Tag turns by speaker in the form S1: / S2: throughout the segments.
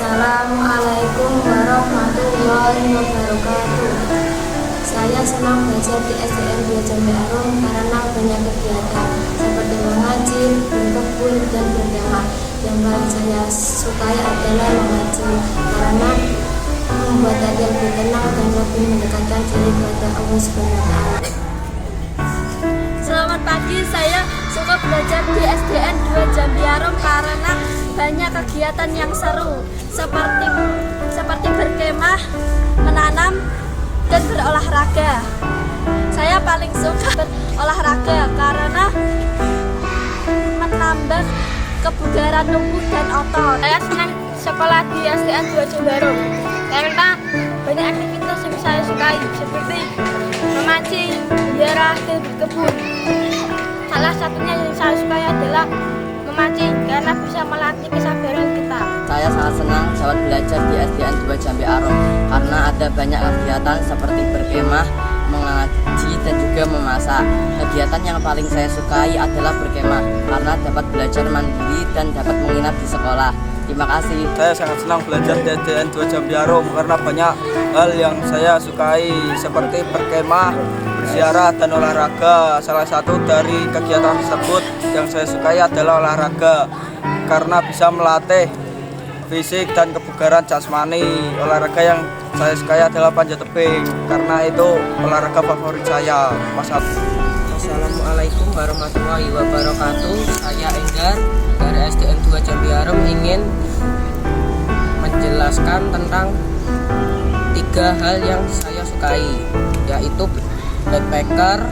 S1: Assalamualaikum warahmatullahi wabarakatuh. Saya senang belajar di SDN 2 Jambi Arum karena banyak kegiatan seperti mengaji, berkebun, dan berkemah. Yang paling saya sukai adalah mengaji karena membuat hati lebih tenang dan lebih mendekatkan diri kepada Allah SWT.
S2: Selamat pagi, saya suka belajar di SDN 2 Jambi Arum karena banyak kegiatan yang seru seperti berkemah, menanam, dan berolahraga. Saya paling suka berolahraga karena menambah kebugaran tubuh dan otot.
S3: Saya senang sekolah di SDN 2 Jambi Arum karena banyak aktivitas yang saya sukai seperti memancing, ziarah, dan berkebun. Salah satunya yang saya sukai adalah memancing karena bisa melatih kesabaran kita.
S4: Saya sangat senang saat belajar di SDN 2 Jambi Arum karena ada banyak kegiatan seperti berkemah, mengaji, dan juga memasak. Kegiatan yang paling saya sukai adalah berkemah karena dapat belajar mandiri dan dapat menginap di sekolah. Terima kasih.
S5: Saya sangat senang belajar di SDN 2 Jambi Arum karena banyak hal yang saya sukai seperti berkemah, berziarah, dan olahraga. Salah satu dari kegiatan tersebut yang saya sukai adalah olahraga karena bisa melatih fisik dan kebugaran jasmani. Olahraga yang saya sukai adalah panjat tebing karena itu olahraga favorit saya.
S4: Assalamualaikum warahmatullahi wabarakatuh. Saya Enggar dari SDN 2 Jambi Arum ingin menjelaskan tentang 3 hal yang saya sukai, yaitu backpacker,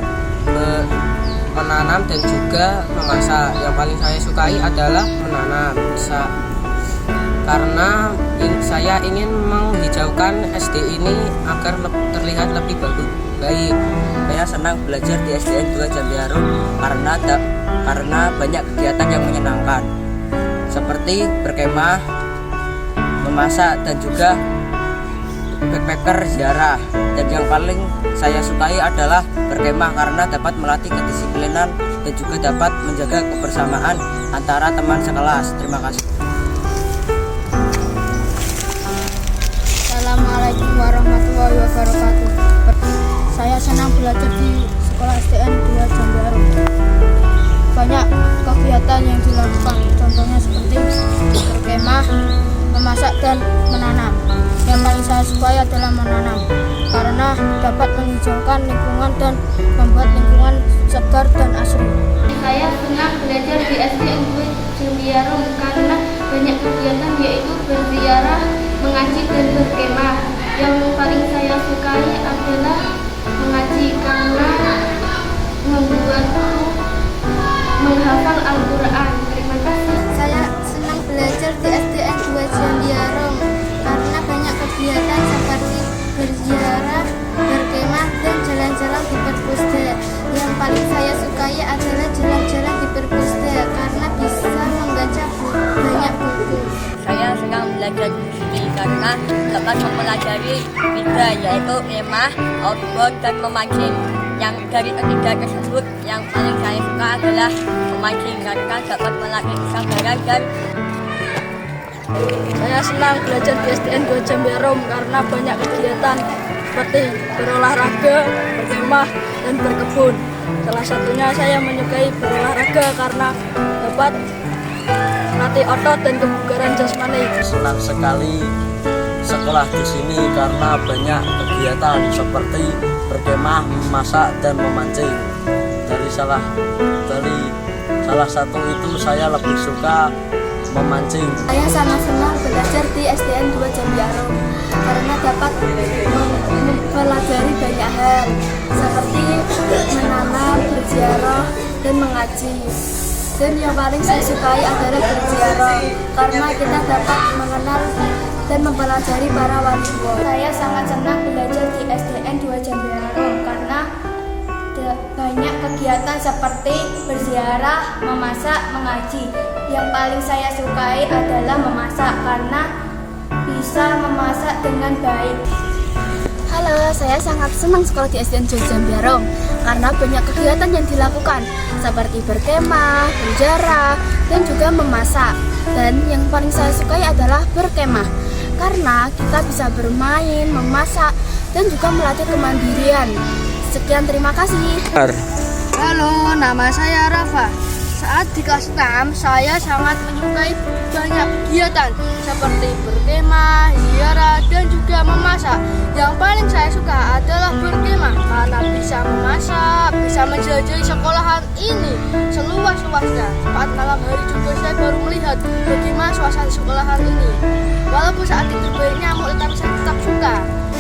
S4: menanam, dan juga memasak. Yang paling saya sukai adalah menanam, karena saya ingin menghijaukan SD ini agar terlihat lebih baik. Saya senang belajar di SDN 2 Jambi Arum karena banyak kegiatan yang menyenangkan seperti berkemah, memasak, dan juga backpacker, ziarah. Dan yang paling saya sukai adalah berkemah karena dapat melatih kedisiplinan dan juga dapat menjaga kebersamaan antara teman sekelas. Terima kasih.
S3: Assalamualaikum warahmatullahi wabarakatuh. Saya senang belajar di sekolah SDN 2 Jambi Arum. Banyak kegiatan yang dilakukan, contohnya seperti berkemah, memasak, dan menanam. Yang paling saya sukai adalah menanam karena dapat menghijaukan lingkungan dan membuat lingkungan segar dan asri.
S2: Saya senang belajar di SDN 2 Jambi Arum karena banyak kegiatan yaitu berziarah, mengaji, dan berkemah. Yang paling saya sukai adalah mengaji karena membuatku menghafal Al-Quran. Terima kasih.
S1: Saya senang belajar di SDN 2 Jambi Arum karena banyak kegiatan seperti berziarah, berkemah, dan jalan-jalan di Perpusda. Yang paling saya sukai adalah jalan-jalan di Perpusda karena bisa membaca banyak buku.
S3: Saya senang belajar di sini karena dapat mempelajari 3, yaitu kemah, outbound, dan memancing. Yang dari 3 tersebut yang paling saya suka adalah memancing karena dapat melatih kesabaran dan
S2: Saya senang belajar di SDN 2 Jambi Arum karena banyak kegiatan seperti berolahraga, berkemah, dan berkebun. Salah satunya saya menyukai berolahraga karena dapat melatih otot dan kebugaran jasmani.
S5: Senang sekali sekolah di sini karena banyak kegiatan seperti berkemah, memasak, dan memancing. Dari salah satu itu saya lebih suka memancing.
S1: Saya sangat senang belajar di SDN 2 Jambi Arum karena dapat mempelajari banyak hal seperti menanam, berziarah, dan mengaji. Dan yang paling saya sukai adalah berziarah karena kita dapat mengenal dan mempelajari para wali Allah. Saya sangat senang belajar di SDN 2 Jambi Arum karena banyak kegiatan seperti berziarah, memasak, mengaji. Yang paling saya sukai adalah memasak karena bisa memasak dengan baik.
S2: Halo, saya sangat senang sekolah di SDN 2 Jambi Arum karena banyak kegiatan yang dilakukan
S1: seperti berkemah, berziarah, dan juga memasak. Dan yang paling saya sukai adalah berkemah karena kita bisa bermain, memasak, dan juga melatih kemandirian. Sekian, terima kasih.
S3: Halo, nama saya Rafa. Saat di kelas 6, saya sangat menyukai banyak kegiatan seperti berkemah, ziarah, dan juga memasak. Yang paling saya suka adalah berkemah karena bisa memasak, bisa menjelajahi sekolahan ini seluas-luasnya. Saat malam hari juga saya baru melihat bagaimana suasana sekolahan ini. Walaupun saat itu banyak nyamuk, tetapi saya tetap suka.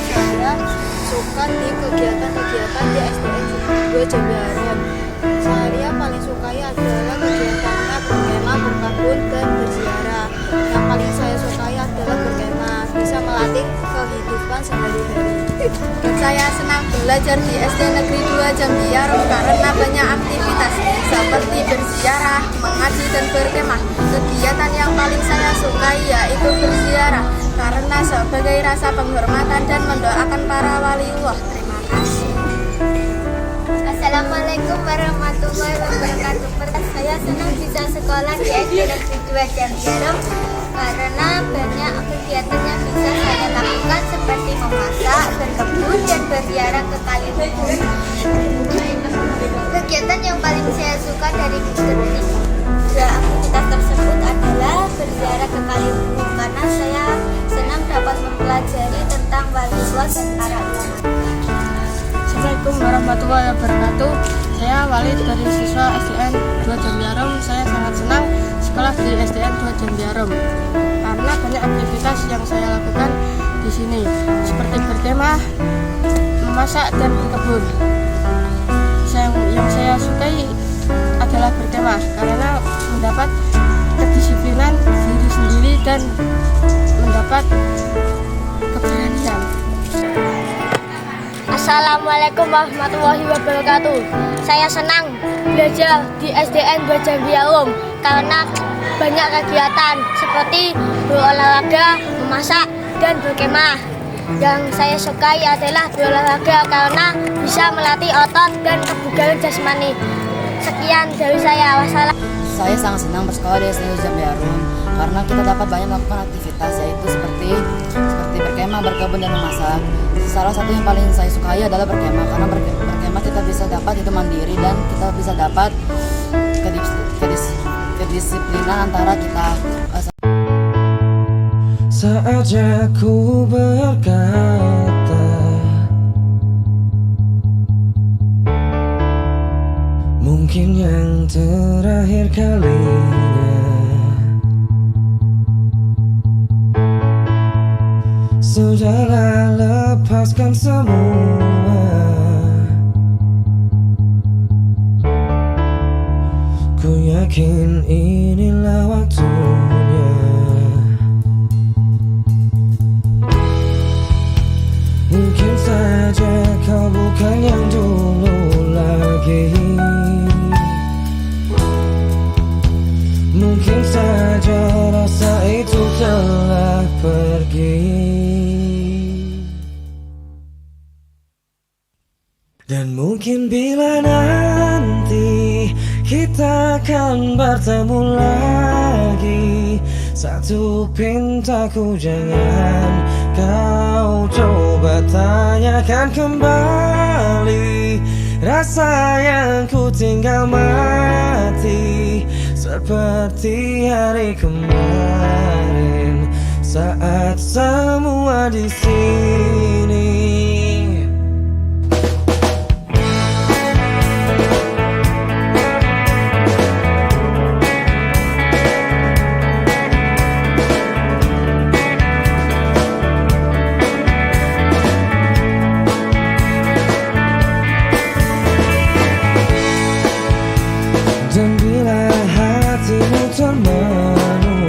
S3: Saya suka di kegiatan-kegiatan di SDN 2 Jambiarum. Saya paling sukai adalah kegiatannya berkemah, berkebun, dan berziarah. Yang paling saya sukai adalah berkemah, bisa melatih kehidupan sehari-hari. Dan saya senang belajar di SD Negeri 2 Jambiarum karena banyak aktivitas seperti berziarah, mengaji, dan berkemah. Kegiatan yang paling saya sukai yaitu berziarah karena sebagai rasa penghormatan dan mendoakan para waliullah. Terima kasih.
S6: Assalamualaikum warahmatullahi wabarakatuh. Saya senang bisa sekolah di SD Negeri 2 Jambiarum karena banyak kegiatan yang bisa saya lakukan seperti memasak, berkebun, dan berziarah ke Kaliwungu. Kegiatan yang paling saya suka dari ketiga aktivitas tersebut adalah berziarah ke Kaliwungu karena saya senang dapat mempelajari tentang waliullah dan para ulama.
S3: Assalamualaikum warahmatullahi wabarakatuh. Saya Walid dari siswa SDN 2 Jambiarum. Saya sangat senang sekolah di SDN 2 Jambiarum karena banyak aktivitas yang saya lakukan di sini seperti berkemah, memasak, dan berkebun. Yang saya sukai adalah berkemah karena mendapat kedisiplinan diri sendiri dan mendapat keberanian.
S6: Assalamualaikum warahmatullahi wabarakatuh. Saya senang belajar di SDN 2 Jambiarum karena banyak kegiatan seperti berolahraga, memasak, dan berkemah. Yang saya sukai adalah berolahraga karena bisa melatih otot dan kebugaran jasmani. Sekian dari saya. Wassalam.
S7: Saya sangat senang bersekolah di SDN 2 Jambiarum karena kita dapat banyak melakukan aktivitas yaitu seperti berkemah, berkebun, dan memasak. Salah satu yang paling saya sukai adalah berkemah karena berkemah kita bisa dapat itu mandiri dan kita bisa dapat kedisiplinan antara kita.
S8: Saatnya ku berkata, mungkin yang terakhir kalinya. Sudahlah, lepaskan semua. Ku yakin inilah waktunya. Mungkin saja kau bukan yang dulu lagi. Mungkin saja rasa itu telah pergi. Dan mungkin bila nanti kita akan bertemu lagi, satu pintaku jangan kau coba tanyakan kembali. Rasa yang ku tinggal mati seperti hari kemarin saat semua di sini. Dan bila hatimu termenung,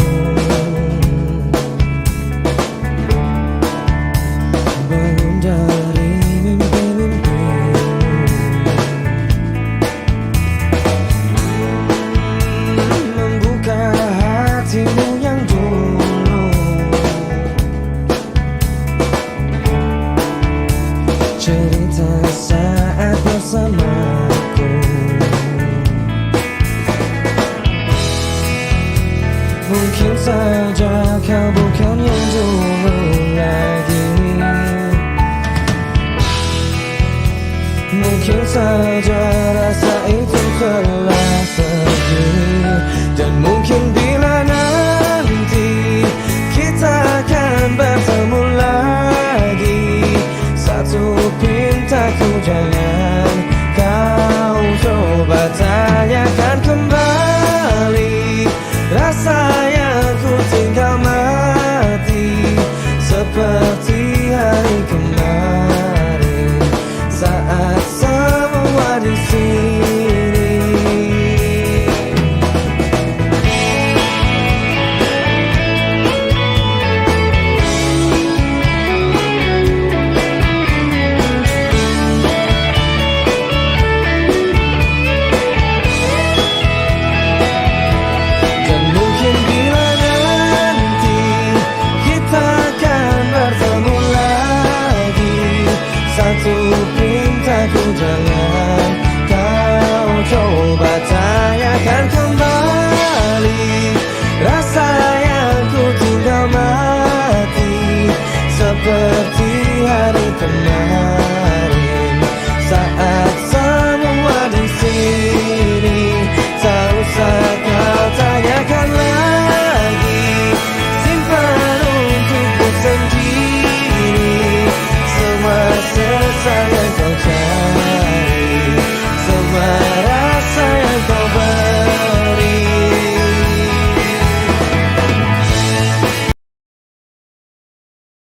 S8: bangun dari saja kau bukan yang dulu lagi. Mungkin saja